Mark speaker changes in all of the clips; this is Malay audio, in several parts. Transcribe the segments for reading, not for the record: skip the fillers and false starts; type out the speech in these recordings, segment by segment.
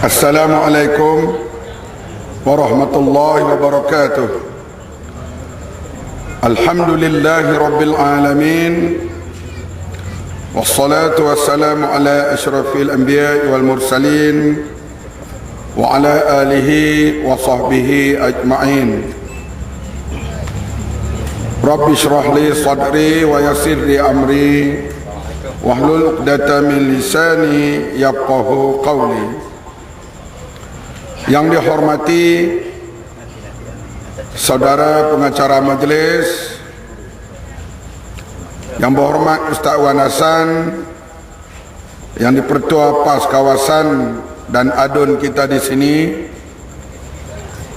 Speaker 1: Assalamualaikum warahmatullahi wabarakatuh. Alhamdulillahi rabbil alamin. Wassalatu wassalamu ala asyrafil anbiya wal mursalin wa ala alihi wa sahbihi ajma'in. Rabbi shrah li sadri wa yassir li amri wahlul 'uqdatam min lisani yafqahu qawli. Yang dihormati saudara pengacara majlis, yang berhormat Ustaz Wan Hasan, yang dipertua PAS kawasan dan adun kita di sini,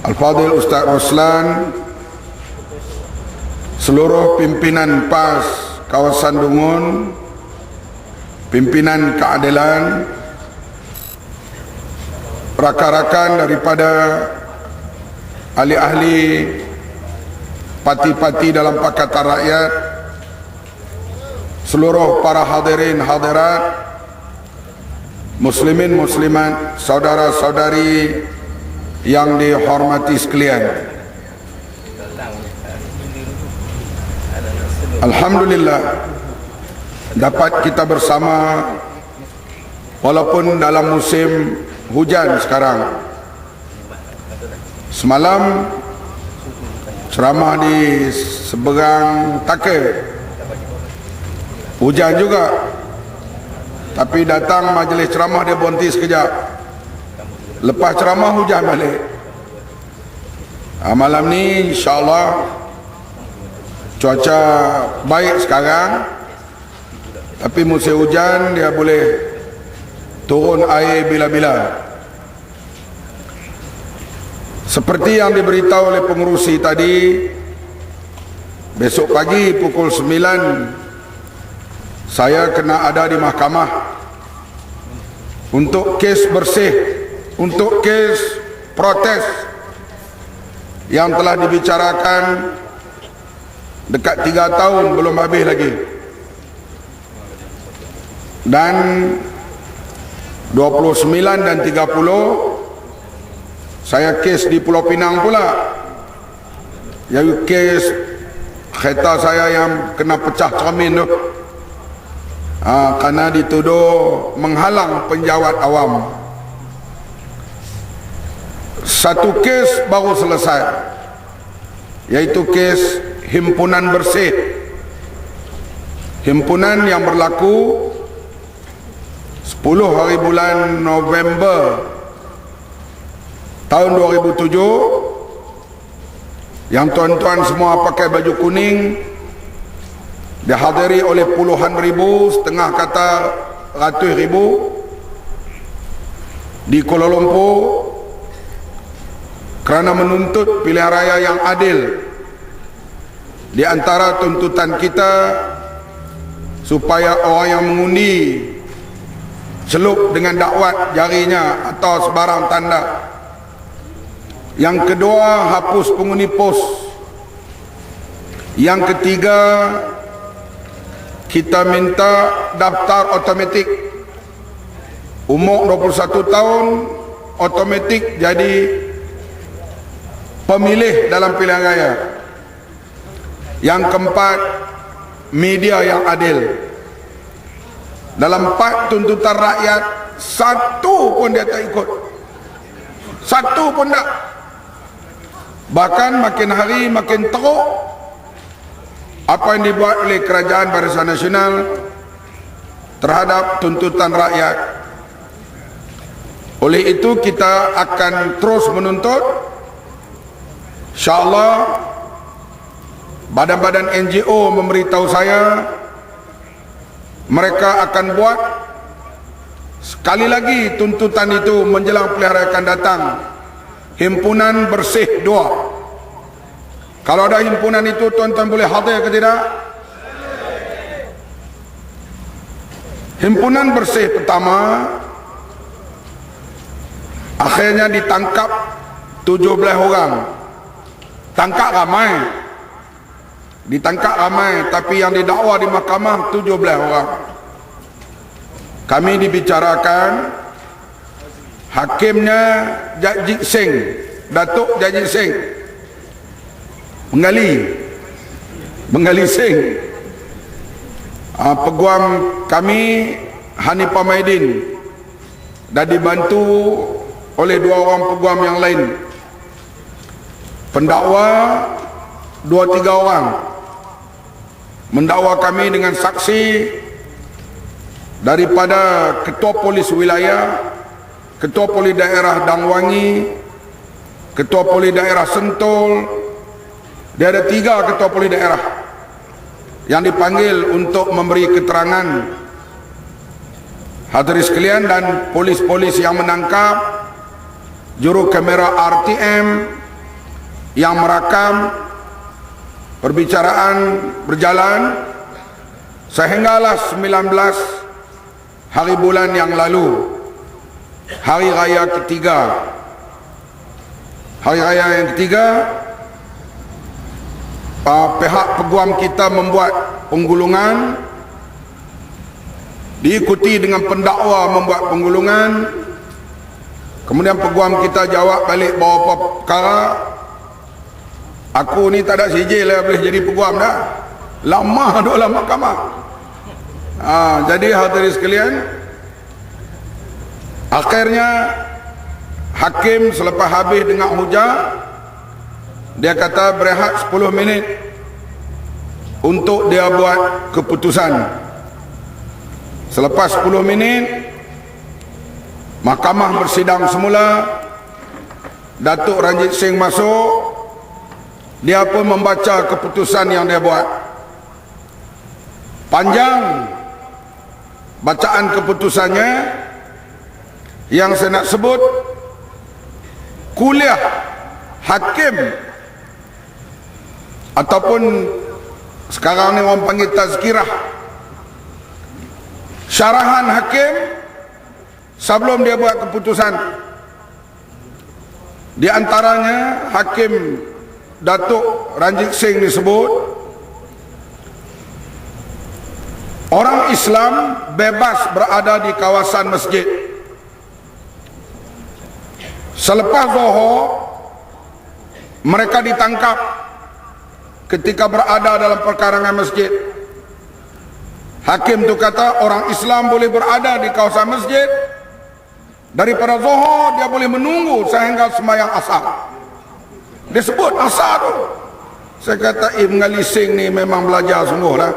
Speaker 1: Al-Fadhil Ustaz Roslan, seluruh pimpinan PAS kawasan Dungun, pimpinan keadilan, rakan-rakan daripada ahli-ahli parti-parti dalam Pakatan Rakyat, seluruh para hadirin hadirat, muslimin muslimat, saudara-saudari yang dihormati sekalian. Alhamdulillah dapat kita bersama walaupun dalam musim hujan sekarang. Semalam ceramah di seberang Taka, hujan juga, tapi datang majlis ceramah dia berhenti sekejap, lepas ceramah hujan balik. Malam ni insyaAllah cuaca baik sekarang, tapi musim hujan dia boleh turun air bila-bila. Seperti yang diberitahu oleh pengerusi tadi, besok pagi pukul 9 saya kena ada di mahkamah untuk kes bersih, untuk kes protes yang telah dibicarakan dekat 3 tahun belum habis lagi. Dan 29 dan 30 saya kes di Pulau Pinang pula, iaitu kes kereta saya yang kena pecah cermin tu, kerana dituduh menghalang penjawat awam. Satu kes baru selesai, iaitu kes himpunan bersih, himpunan yang berlaku 10 hari bulan November tahun 2007, yang tuan-tuan semua pakai baju kuning, dihadiri oleh puluhan ribu, setengah kata ratus ribu di Kuala Lumpur kerana menuntut pilihan raya yang adil. Di antara tuntutan kita supaya orang yang mengundi celup dengan dakwat jarinya atau sebarang tanda. Yang kedua, hapus pengundi pos. Yang ketiga, kita minta daftar otomatik. Umur 21 tahun otomatik jadi pemilih dalam pilihan raya. Yang keempat, media yang adil. Dalam 4 tuntutan rakyat, satu pun dia tak ikut, satu pun tak. Bahkan makin hari makin teruk apa yang dibuat oleh Kerajaan Barisan Nasional terhadap tuntutan rakyat. Oleh itu kita akan terus menuntut. InsyaAllah badan-badan NGO memberitahu saya mereka akan buat sekali lagi tuntutan itu menjelang pilihan raya akan datang. Himpunan bersih 2. Kalau ada himpunan itu, tuan-tuan boleh hadir ke tidak? Himpunan bersih pertama akhirnya ditangkap 17 orang. Tangkap ramai, ditangkap ramai, tapi yang didakwa di mahkamah 17 orang. kami dibicarakan hakimnya Jajik Singh, Datuk Jajik Singh Bengali Singh, peguam kami Hanifah Maidin, dan dibantu oleh 2 orang peguam yang lain. Pendakwa 2-3 orang mendakwa kami dengan saksi daripada Ketua Polis Wilayah, Ketua Polis Daerah Dangwangi, Ketua Polis Daerah Sentul. Dia ada 3 Ketua Polis Daerah yang dipanggil untuk memberi keterangan. Hadirin sekalian, dan polis-polis yang menangkap, juru kamera RTM yang merakam perbicaraan berjalan sehinggalah 19 hari bulan yang lalu, hari raya ketiga. Hari raya yang ketiga, pihak peguam kita membuat penggulungan, diikuti dengan pendakwa membuat penggulungan. Kemudian peguam kita jawab balik bawa perkara. Aku ni tak ada sijil lah boleh jadi peguam dah, lama duduk dalam mahkamah. Jadi hadirin sekalian, akhirnya hakim selepas habis dengar hujah, dia kata berehat 10 minit untuk dia buat keputusan. Selepas 10 minit, mahkamah bersidang semula. Datuk Ranjit Singh masuk. Dia pun membaca keputusan yang dia buat. Panjang bacaan keputusannya, yang saya nak sebut kuliah hakim, ataupun sekarang ni orang panggil tazkirah, syarahan hakim sebelum dia buat keputusan. Di antaranya Hakim Datuk Ranjit Singh disebut, orang Islam bebas berada di kawasan masjid. Selepas Zuhur mereka ditangkap ketika berada dalam perkarangan masjid. Hakim tu kata orang Islam boleh berada di kawasan masjid daripada Zuhur, dia boleh menunggu sehingga sembahyang asar. Dia sebut asar tu. Saya kata Bengali Singh ni memang belajar sungguh lah.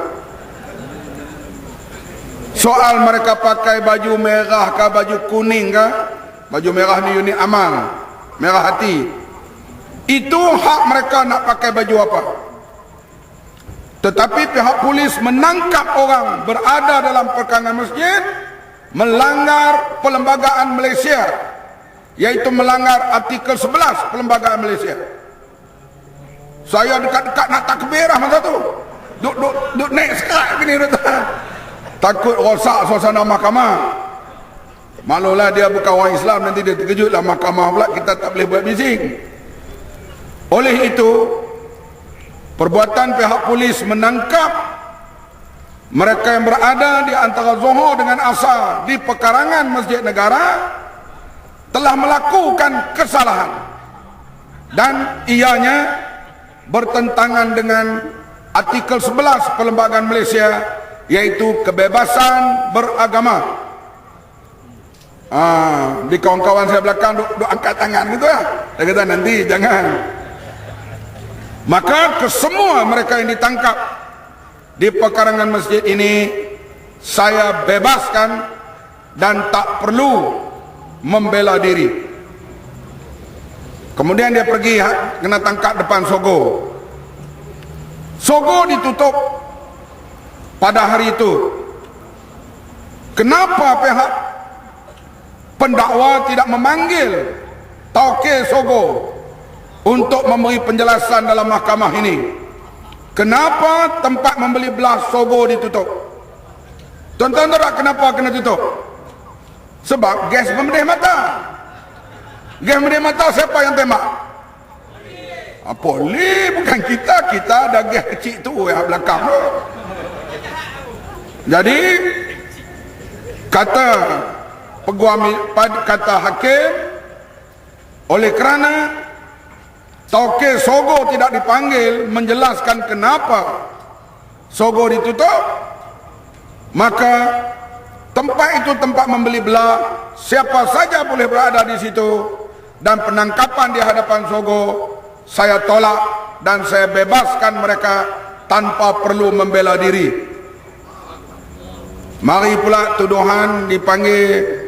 Speaker 1: Soal mereka pakai baju merah ke baju kuning ke, baju merah ni unit amal, merah hati, itu hak mereka nak pakai baju apa. Tetapi pihak polis menangkap orang berada dalam perkarangan masjid melanggar Perlembagaan Malaysia, iaitu melanggar artikel 11 Perlembagaan Malaysia. Saya dekat-dekat nak takbirah masa tu, duk naik sekat gini, takut rosak suasana mahkamah. Maklumlah dia bukan orang Islam, nanti dia terkejut lah mahkamah pula kita tak boleh buat bising. Oleh itu, perbuatan pihak polis menangkap mereka yang berada di antara Zuhur dengan Asar di pekarangan Masjid Negara telah melakukan kesalahan, dan ianya bertentangan dengan artikel 11 Perlembagaan Malaysia, iaitu kebebasan beragama. Di kawan-kawan saya belakang duk angkat tangan gitu ya. Dia kata nanti jangan. Maka kesemua mereka yang ditangkap di pekarangan masjid ini saya bebaskan dan tak perlu membela diri. Kemudian dia pergi kena tangkap depan Sogo. Sogo ditutup pada hari itu. Kenapa pihak pendakwa tidak memanggil Tauke Sogo untuk memberi penjelasan dalam mahkamah ini? Kenapa tempat membeli belah Sogo ditutup? Tuan-tuan tahu tak kenapa kena tutup? Sebab gas memedih mata. Gas memedih mata siapa yang tembak? Polis, bukan kita. Kita ada gas kecil tu yang belakang. Jadi kata kata hakim, oleh kerana Tauke Sogo tidak dipanggil menjelaskan kenapa Sogo ditutup, maka tempat itu tempat membeli belah, siapa saja boleh berada di situ, dan penangkapan di hadapan Sogo saya tolak dan saya bebaskan mereka tanpa perlu membela diri. Mari pula tuduhan dipanggil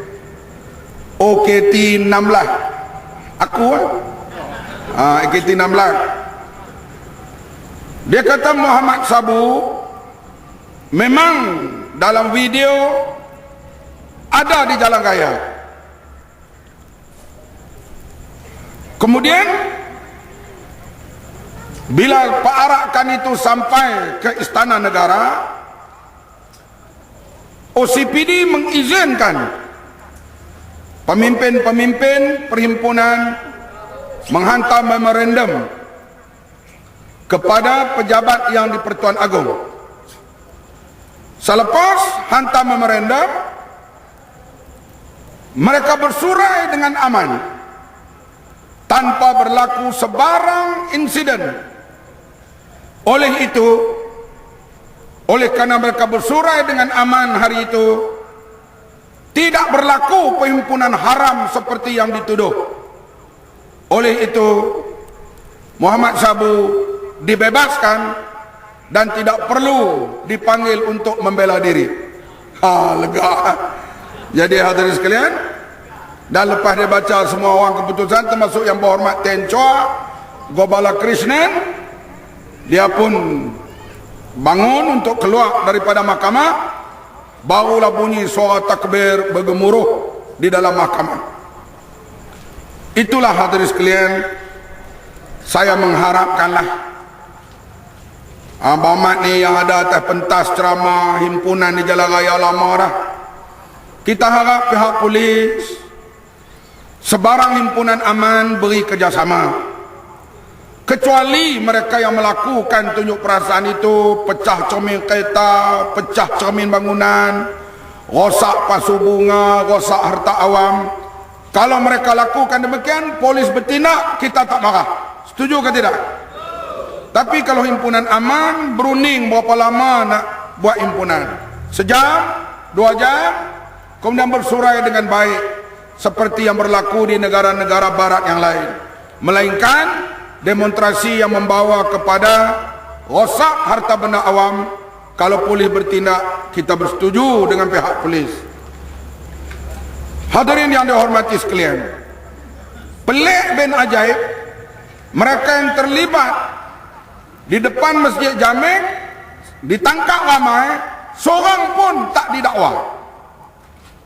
Speaker 1: OKT 16. Aku OKT 16. Dia kata Muhammad Sabu memang dalam video ada di jalan raya. Kemudian bila perarakan itu sampai ke Istana Negara, OCPD mengizinkan pemimpin-pemimpin perhimpunan menghantar memorandum kepada pejabat yang di Pertuan Agong. Selepas hantar memorandum, mereka bersurai dengan aman tanpa berlaku sebarang insiden. Oleh itu, oleh kerana mereka bersurai dengan aman hari itu, tidak berlaku perhimpunan haram seperti yang dituduh. Oleh itu, Muhammad Sabu dibebaskan dan tidak perlu dipanggil untuk membela diri. Lega. Jadi hadirin sekalian, dan lepas dia baca semua orang keputusan, termasuk yang berhormat Ten Chua Gobala Krishnan, dia pun bangun untuk keluar daripada mahkamah. Barulah bunyi suara takbir bergemuruh di dalam mahkamah. Itulah hadirin sekalian, saya mengharapkanlah Abang Mat ni yang ada atas pentas ceramah himpunan di Jalan Raya Lama dah, kita harap pihak polis, sebarang himpunan aman beri kerjasama. Kecuali mereka yang melakukan tunjuk perasaan itu, pecah cermin kereta, pecah cermin bangunan, rosak pasu bunga, rosak harta awam. Kalau mereka lakukan demikian, polis bertindak, kita tak marah. Setuju ke tidak? Tapi kalau himpunan aman, berunding berapa lama nak buat himpunan? Sejam, 2 jam, kemudian bersurai dengan baik, seperti yang berlaku di negara-negara barat yang lain. Melainkan demonstrasi yang membawa kepada rosak harta benda awam. Kalau polis bertindak, kita bersetuju dengan pihak polis. Hadirin yang dihormati sekalian, pelik bin ajaib, mereka yang terlibat di depan Masjid Jamek ditangkap ramai, seorang pun tak didakwa.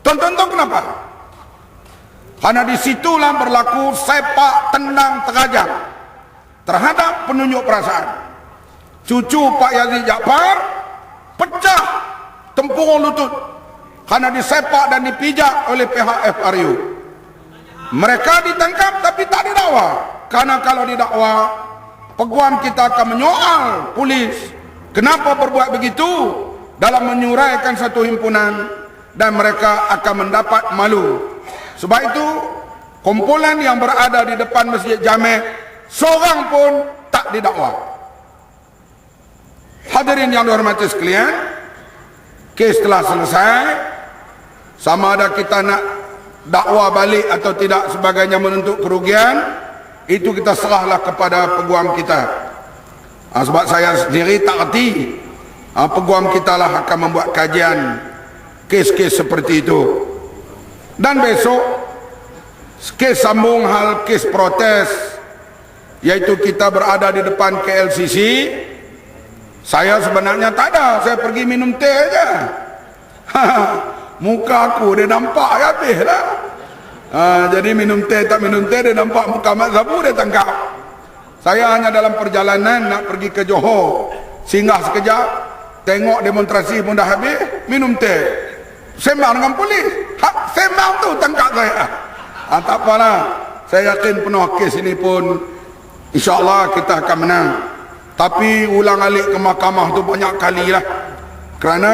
Speaker 1: Tuan-tuan tahu kenapa? Karena disitulah berlaku sepak tendang terajang terhadap penunjuk perasaan. Cucu Pak Yazid Jaafar pecah tempurung lutut karena disepak dan dipijak oleh pihak FRU. Mereka ditangkap tapi tak didakwa. Karena kalau didakwa, peguam kita akan menyoal polis kenapa berbuat begitu dalam menyuraikan satu himpunan, dan mereka akan mendapat malu. Sebab itu, kumpulan yang berada di depan Masjid Jamek, seorang pun tak didakwa. Hadirin yang dihormati sekalian, kes telah selesai. Sama ada kita nak dakwa balik atau tidak sebagainya menuntut kerugian, itu kita serahlah kepada peguam kita. Sebab saya sendiri tak erti, peguam kita lah akan membuat kajian kes-kes seperti itu. Dan besok kes sambung hal kes protes, yaitu kita berada di depan KLCC. Saya sebenarnya tak ada, saya pergi minum teh aja. Muka aku dia nampak habis lah. Jadi minum teh tak minum teh, dia nampak muka Mat Sabu, dia tangkap. Saya hanya dalam perjalanan nak pergi ke Johor, singgah sekejap, tengok demonstrasi pun dah habis, minum teh, sembang dengan polis. Sembang tu tangkap saya. Tak apalah, saya yakin penuh kes ini pun InsyaAllah kita akan menang. Tapi ulang alik ke mahkamah tu banyak kali lah. Kerana